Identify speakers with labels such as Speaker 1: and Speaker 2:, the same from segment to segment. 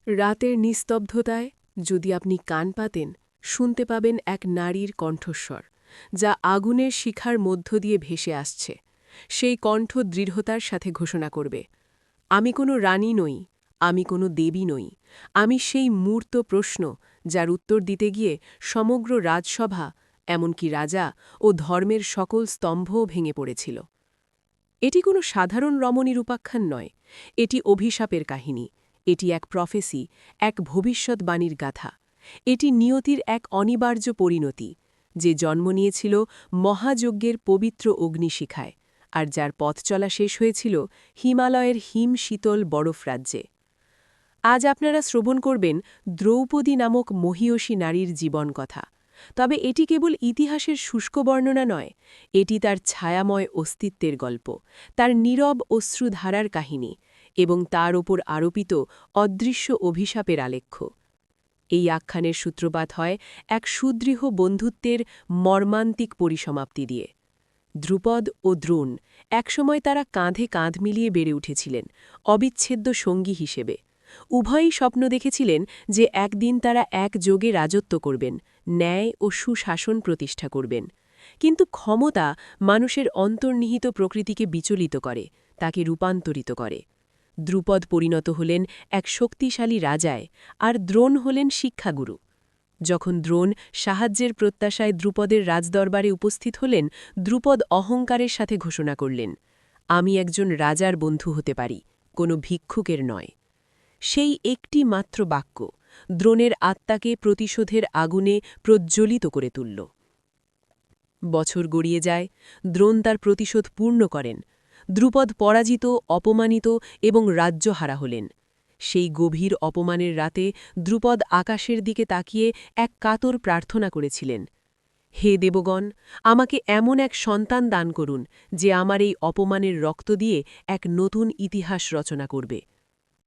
Speaker 1: রাতের নিস্তব্ধতায় যদি আপনি কান পাতেন শুনতে পাবেন এক নারীর কণ্ঠস্বর যা আগুনের শিখার মধ্য দিয়ে ভেসে আসছে। সেই কণ্ঠ দৃঢ়তার সাথে ঘোষণা করবে, আমি কোনো রানী নই, আমি কোনো দেবী নই, আমি সেই মূর্ত প্রশ্ন যার উত্তর দিতে গিয়ে সমগ্র রাজসভা, এমনকি রাজা ও ধর্মের সকল স্তম্ভও ভেঙে পড়েছিল। এটি কোনো সাধারণ রমণীর উপাখ্যান নয়, এটি অভিশাপের কাহিনী, এটি এক প্রফেসি, এক ভবিষ্যৎবাণীর গাথা। এটি নিয়তির এক অনিবার্য পরিণতি, যে জন্ম নিয়েছিল মহাযজ্ঞের পবিত্র অগ্নিশিখায়, আর যার পথ চলা শেষ হয়েছিল হিমালয়ের হিম শীতল বরফ রাজ্যে। আজ আপনারা শ্রবণ করবেন দ্রৌপদী নামক মহীয়সী নারীর জীবন কথা। তবে এটি কেবল ইতিহাসের শুষ্ক বর্ণনা নয়, এটি তার ছায়াময় অস্তিত্বের গল্প, তার নীরব অশ্রুধারার কাহিনী এবং তার ওপর আরোপিত অদৃশ্য অভিশাপের আলেখ্য। এই আখ্যানের সূত্রপাত হয় এক সুদৃঢ় বন্ধুত্বের মর্মান্তিক পরিসমাপ্তি দিয়ে। ধ্রুপদ ও দ্রোণ, একসময় তারা কাঁধে কাঁধ মিলিয়ে বেড়ে উঠেছিলেন, অবিচ্ছেদ্য সঙ্গী হিসেবে। উভয়ই স্বপ্ন দেখেছিলেন যে একদিন তারা একযোগে রাজত্ব করবেন, ন্যায় ও সুশাসন প্রতিষ্ঠা করবেন। কিন্তু ক্ষমতা মানুষের অন্তর্নিহিত প্রকৃতিকে বিচলিত করে, তাকে রূপান্তরিত করে। দ্রুপদ পরিণত হলেন এক শক্তিশালী রাজায়, আর দ্রোণ হলেন শিক্ষাগুরু। যখন দ্রোণ সাহায্যের প্রত্যাশায় দ্রুপদের রাজদরবারে উপস্থিত হলেন, দ্রুপদ অহংকারের সাথে ঘোষণা করলেন, আমি একজন রাজার বন্ধু হতে পারি, কোনো ভিক্ষুকের নয়। সেই একটি মাত্র বাক্য দ্রোণের আত্মাকে প্রতিশোধের আগুনে প্রজ্জ্বলিত করে তুলল। বছর গড়িয়ে যায়, দ্রোণ তার প্রতিশোধ পূর্ণ করেন। দ্রুপদ পরাজিত, অপমানিত এবং রাজ্যহারা হলেন। সেই গভীর অপমানের রাতে দ্রুপদ আকাশের দিকে তাকিয়ে এক কাতর প্রার্থনা করেছিলেন, হে দেবগণ, আমাকে এমন এক সন্তান দান করুন যে আমার এই অপমানের রক্ত দিয়ে এক নতুন ইতিহাস রচনা করবে।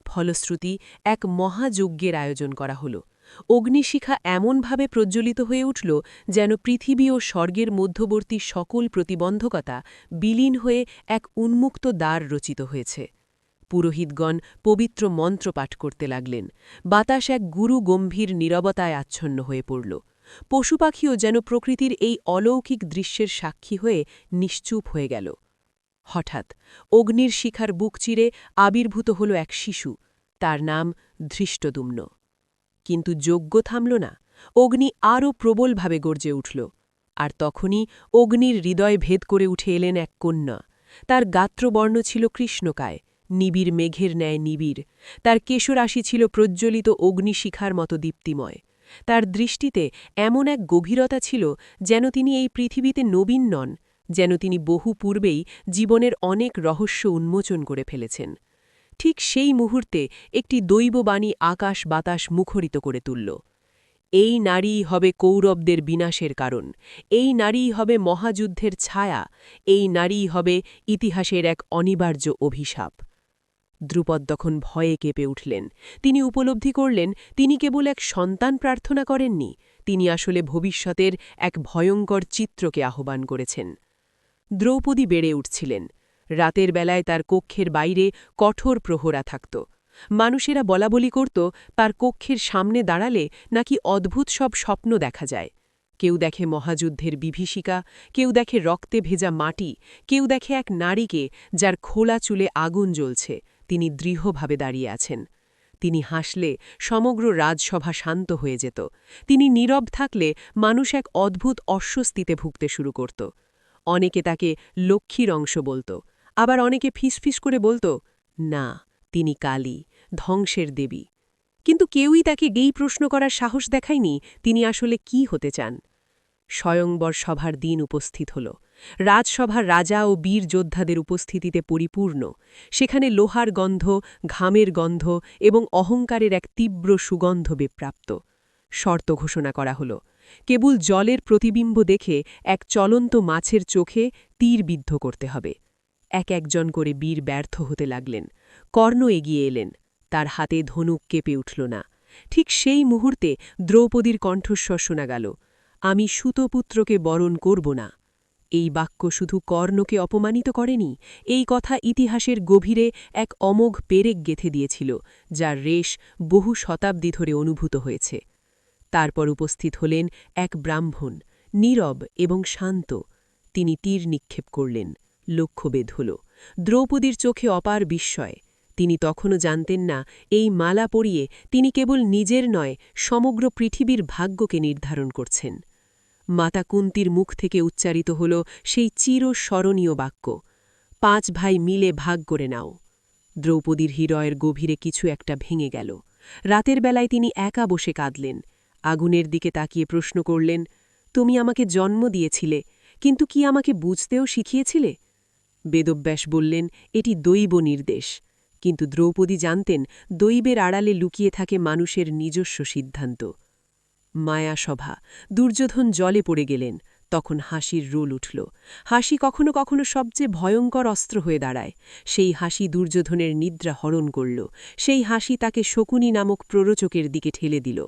Speaker 1: ফলশ্রুতি এক মহাযজ্ঞের আয়োজন করা হল। অগ্নিশিখা এমনভাবে প্রজ্বলিত হয়ে উঠল যেন পৃথিবী ও স্বর্গের মধ্যবর্তী সকল প্রতিবন্ধকতা বিলীন হয়ে এক উন্মুক্ত দ্বার রচিত হয়েছে। পুরোহিতগণ পবিত্র মন্ত্র পাঠ করতে লাগলেন। বাতাস এক গুরু গম্ভীর নীরবতায় আচ্ছন্ন হয়ে পড়ল। পশুপাখিও যেন প্রকৃতির এই অলৌকিক দৃশ্যের সাক্ষী হয়ে নিশ্চুপ হয়ে গেল। হঠাৎ অগ্নির শিখার বুক চিরে আবির্ভূত হল এক শিশু, তার নাম ধৃষ্টদ্যুম্ন। কিন্তু যজ্ঞ থামল না, অগ্নি আরও প্রবলভাবে গর্জে উঠল। আর তখনই অগ্নির হৃদয় ভেদ করে উঠে এলেন এক কন্যা। তার গাত্রবর্ণ ছিল কৃষ্ণকায়, নিবিড় মেঘের ন্যায় নিবিড়। তার কেশরাশি ছিল প্রজ্জ্বলিত অগ্নিশিখার মতো দীপ্তিময়। তার দৃষ্টিতে এমন এক গভীরতা ছিল যেন তিনি এই পৃথিবীতে নবীন নন, যেন তিনি বহু পূর্বেই জীবনের অনেক রহস্য উন্মোচন করে ফেলেছেন। ঠিক সেই মুহূর্তে একটি দৈববাণী আকাশ বাতাস মুখরিত করে তুলল, এই নারীই হবে কৌরবদের বিনাশের কারণ, এই নারীই হবে মহাযুদ্ধের ছায়া, এই নারীই হবে ইতিহাসের এক অনিবার্য অভিশাপ। দ্রুপদ তখন ভয়ে কেঁপে উঠলেন। তিনি উপলব্ধি করলেন তিনি কেবল এক সন্তান প্রার্থনা করেননি, তিনি আসলে ভবিষ্যতের এক ভয়ঙ্কর চিত্রকে আহ্বান করেছেন। দ্রৌপদী বেড়ে উঠছিলেন। রাতের বেলায় তার কক্ষের বাইরে কঠোর প্রহরা থাকত। মানুষেরা বলাবলি করত তার কক্ষের সামনে দাঁড়ালে নাকি অদ্ভুত সব স্বপ্ন দেখা যায়। কেউ দেখে মহাযুদ্ধের বিভীষিকা, কেউ দেখে রক্তে ভেজা মাটি, কেউ দেখে এক নারীকে যার খোলা চুলে আগুন জ্বলছে, তিনি দৃঢ়ভাবে দাঁড়িয়ে আছেন। তিনি হাসলে সমগ্র রাজসভা শান্ত হয়ে যেত। তিনি নীরব থাকলে মানুষ এক অদ্ভুত অস্বস্তিতে ভুগতে শুরু করত। অনেকে তাকে লক্ষ্মীর অংশ বলত, আবার অনেকে ফিসফিস করে বলত, না, তিনি কালী, ধ্বংসের দেবী। কিন্তু কেউই তাকে এই প্রশ্ন করার সাহস দেখায়নি তিনি আসলে কি হতে চান। স্বয়ংবর সভার দিন উপস্থিত হল। রাজসভার রাজা ও বীর যোদ্ধাদের উপস্থিতিতে পরিপূর্ণ। সেখানে লোহার গন্ধ, ঘামের গন্ধ এবং অহংকারের এক তীব্র সুগন্ধ বেপ্রাপ্ত। শর্ত ঘোষণা করা হল, কেবল জলের প্রতিবিম্ব দেখে এক চলন্ত মাছের চোখে তীর বিদ্ধ করতে হবে। এক একজন করে বীর ব্যর্থ হতে লাগলেন। কর্ণ এগিয়ে এলেন, তার হাতে ধনুক কেঁপে উঠল না। ঠিক সেই মুহূর্তে দ্রৌপদীর কণ্ঠস্বর শোনা গেল, আমি সুতপুত্রকে বরণ করব না। এই বাক্য শুধু কর্ণকে অপমানিত করেনি, এই কথা ইতিহাসের গভীরে এক অমোঘ পেরেক গেঁথে দিয়েছিল, যার রেশ বহু শতাব্দী ধরে অনুভূত হয়েছে। তারপর উপস্থিত হলেন এক ব্রাহ্মণ, নীরব এবং শান্ত। তিনি তীর নিক্ষেপ করলেন, লক্ষ্যভেদ হল। দ্রৌপদীর চোখে অপার বিস্ময়। তিনি তখনও জানতেন না, এই মালা পরিয়ে তিনি কেবল নিজের নয়, সমগ্র পৃথিবীর ভাগ্যকে নির্ধারণ করছেন। মাতা কুন্তীর মুখ থেকে উচ্চারিত হল সেই চিরস্মরণীয় বাক্য, 5 ভাই মিলে ভাগ করে নাও। দ্রৌপদীর হৃদয়ের গভীরে কিছু একটা ভেঙে গেল। রাতের বেলায় তিনি একা বসে কাঁদলেন, আগুনের দিকে তাকিয়ে প্রশ্ন করলেন, তুমি আমাকে জন্ম দিয়েছিলে, কিন্তু কি আমাকে বুঝতেও শিখিয়েছিলে? বেদব্যাস বললেন, এটি দৈব নির্দেশ। কিন্তু দ্রৌপদী জানতেন, দৈবের আড়ালে লুকিয়ে থাকে মানুষের নিজস্ব সিদ্ধান্ত। মায়াসভা, দুর্যোধন জলে পড়ে গেলেন, তখন হাসির রোল উঠল। হাসি কখনো কখনো সবচেয়ে ভয়ঙ্কর অস্ত্র হয়ে দাঁড়ায়। সেই হাসি দুর্যোধনের নিদ্রা হরণ করল, সেই হাসি তাকে শকুনি নামক প্ররোচকের দিকে ঠেলে দিল।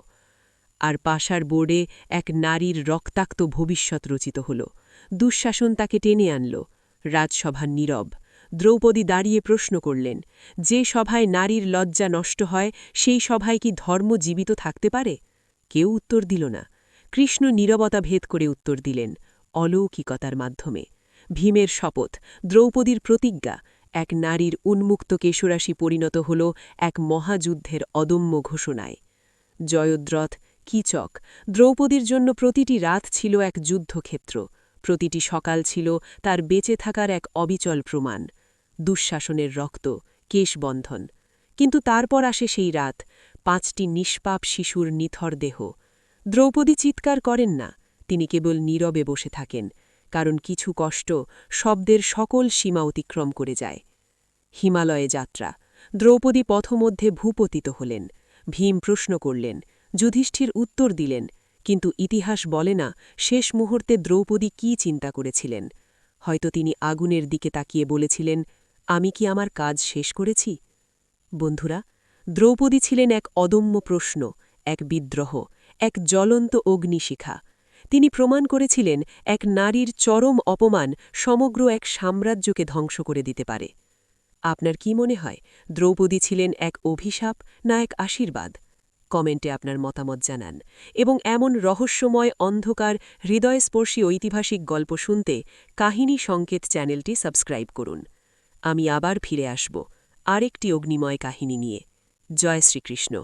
Speaker 1: আর পাশার বোর্ডে এক নারীর রক্তাক্ত ভবিষ্যৎ রচিত হল। দুঃশাসন তাকে টেনে আনল। রাজসভা নীরব। দ্রৌপদী দাঁড়িয়ে প্রশ্ন করলেন, যে সভায় নারীর লজ্জা নষ্ট হয়, সেই সভায় কি ধর্ম জীবিত থাকতে পারে? কেউ উত্তর দিল না। কৃষ্ণ নীরবতা ভেদ করে উত্তর দিলেন, অলৌকিকতার মাধ্যমে। ভীমের শপথ, দ্রৌপদীর প্রতিজ্ঞা, এক নারীর উন্মুক্ত কেশরাশি পরিণত হল এক মহাযুদ্ধের অদম্য ঘোষণায়। জয়দ্রথ, কীচক, দ্রৌপদীর জন্য প্রতিটি রাত ছিল এক যুদ্ধক্ষেত্র, প্রতিটি সকাল ছিল তার বেঁচে থাকার এক অবিচল প্রমাণ। দুঃশাসনের রক্ত, কেশবন্ধন। কিন্তু তারপর আসে সেই রাত, 5টি নিষ্পাপ শিশুর নিথর দেহ। দ্রৌপদী চিৎকার করেন না, তিনি কেবল নীরবে বসে থাকেন, কারণ কিছু কষ্ট শব্দের সকল সীমা অতিক্রম করে যায়। হিমালয়ে যাত্রা। দ্রৌপদী পথমধ্যে ভূপতিত হলেন। ভীম প্রশ্ন করলেন, যুধিষ্ঠির উত্তর দিলেন, কিন্তু ইতিহাস বলে না শেষ মুহূর্তে দ্রৌপদী কী চিন্তা করেছিলেন। হয়তো তিনি আগুনের দিকে তাকিয়ে বলেছিলেন, আমি কি আমার কাজ শেষ করেছি? বন্ধুরা, দ্রৌপদী ছিলেন এক অদম্য প্রশ্ন, এক বিদ্রোহ, এক জ্বলন্ত অগ্নিশিখা। তিনি প্রমাণ করেছিলেন, এক নারীর চরম অপমান সমগ্র এক সাম্রাজ্যকে ধ্বংস করে দিতে পারে। আপনার কি মনে হয়, দ্রৌপদী ছিলেন এক অভিশাপ না এক আশীর্বাদ? কমেন্টে আপনার মতামত জানান, এবং এমন রহস্যময়, অন্ধকার, হৃদয়স্পর্শী ঐতিহাসিক গল্প শুনতে কাহিনী সংকেত চ্যানেলটি সাবস্ক্রাইব করুন। আমি আবার ফিরে আসব আরেকটি অগ্নিময় কাহিনী নিয়ে। জয় শ্রীকৃষ্ণ।